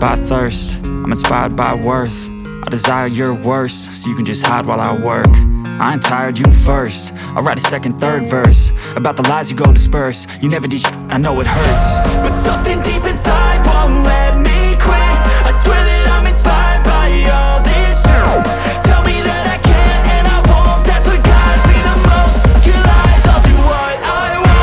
by thirst, I'm inspired by worth. I desire your worst, so you can just hide while I work. I ain't tired, you first. I'll write a second, third verse about the lies you go disperse. You never did shit, I know it hurts, but something deep inside won't let me quit. I swear that I'm inspired by all this shit. Tell me that I can't and I won't. That's what guides me the most. Your lies, I'll do what I want.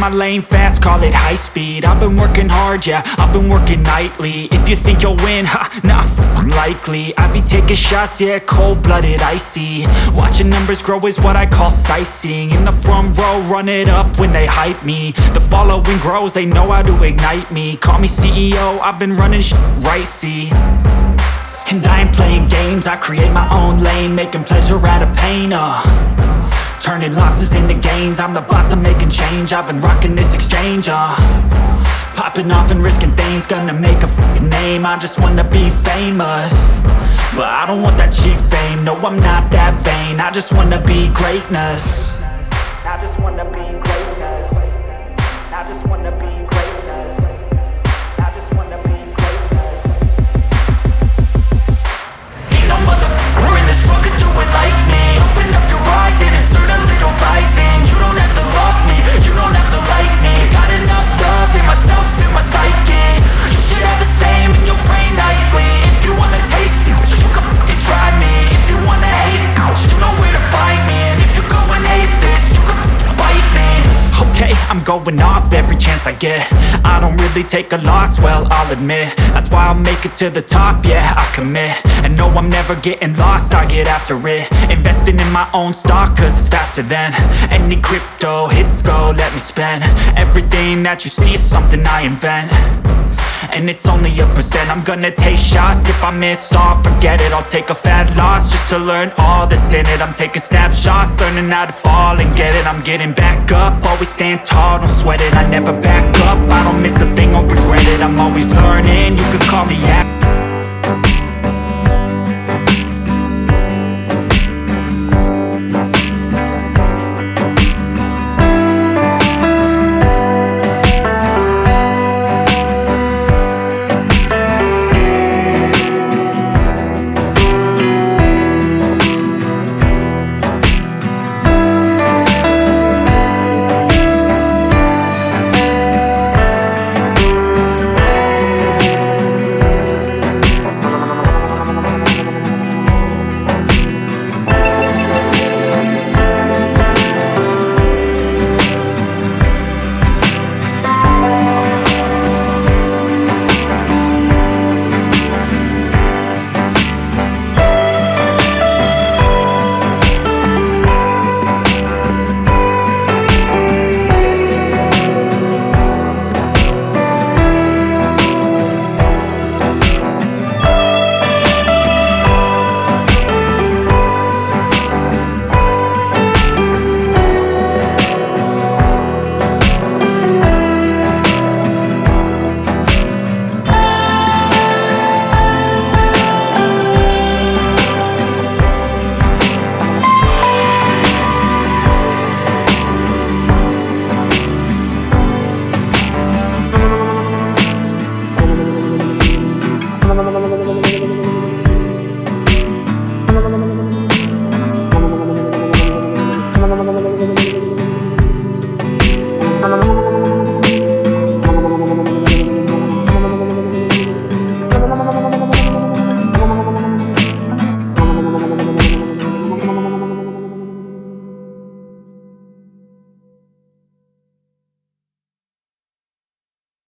my lane fast, call it high speed. I've been working hard, yeah, I've been working nightly. If you think you'll win, ha, not likely. I be taking shots, yeah, cold-blooded, icy. Watching numbers grow is what I call sightseeing. In the front row, run it up when they hype me. The following grows, they know how to ignite me. Call me CEO, I've been running right, see. And I ain't playing games, I create my own lane, making pleasure out of pain, turning losses into gains. I'm the boss, I'm making change. I've been rocking this exchange, popping off and risking things. Gonna make a f***ing name. I just wanna be famous, but I don't want that cheap fame. No, I'm not that vain. I just wanna be greatness. I just wanna be greatness. I just wanna be greatness. I just wanna be greatness. Ain't no motherfucker in this world could do it like me. Open up your eyes and insert a little rising. You don't have to love me, you don't have to like me. Got enough love in myself, in my psyche. You should have the same in your brain nightly. If you wanna taste me, you can fucking try me. If you wanna hate me, you know where to find me. And if you go and hate this, you can fucking bite me. Okay, I'm going off every chance I get. I don't really take a loss, well, I'll admit. That's why I'll make it to the top, yeah, I commit. And no, I'm never getting lost, I get after it. Investing in my own stock, cause it's faster than any crypto hits go, let me spend. Everything that you see is something I invent, and it's only a percent. I'm gonna take shots, if I miss all, forget it. I'll take a fat loss just to learn all that's in it. I'm taking snapshots, learning how to fall and get it. I'm getting back up, always stand tall, don't sweat it. I never back up, I don't miss a thing or regret it. I'm always learning, you could call me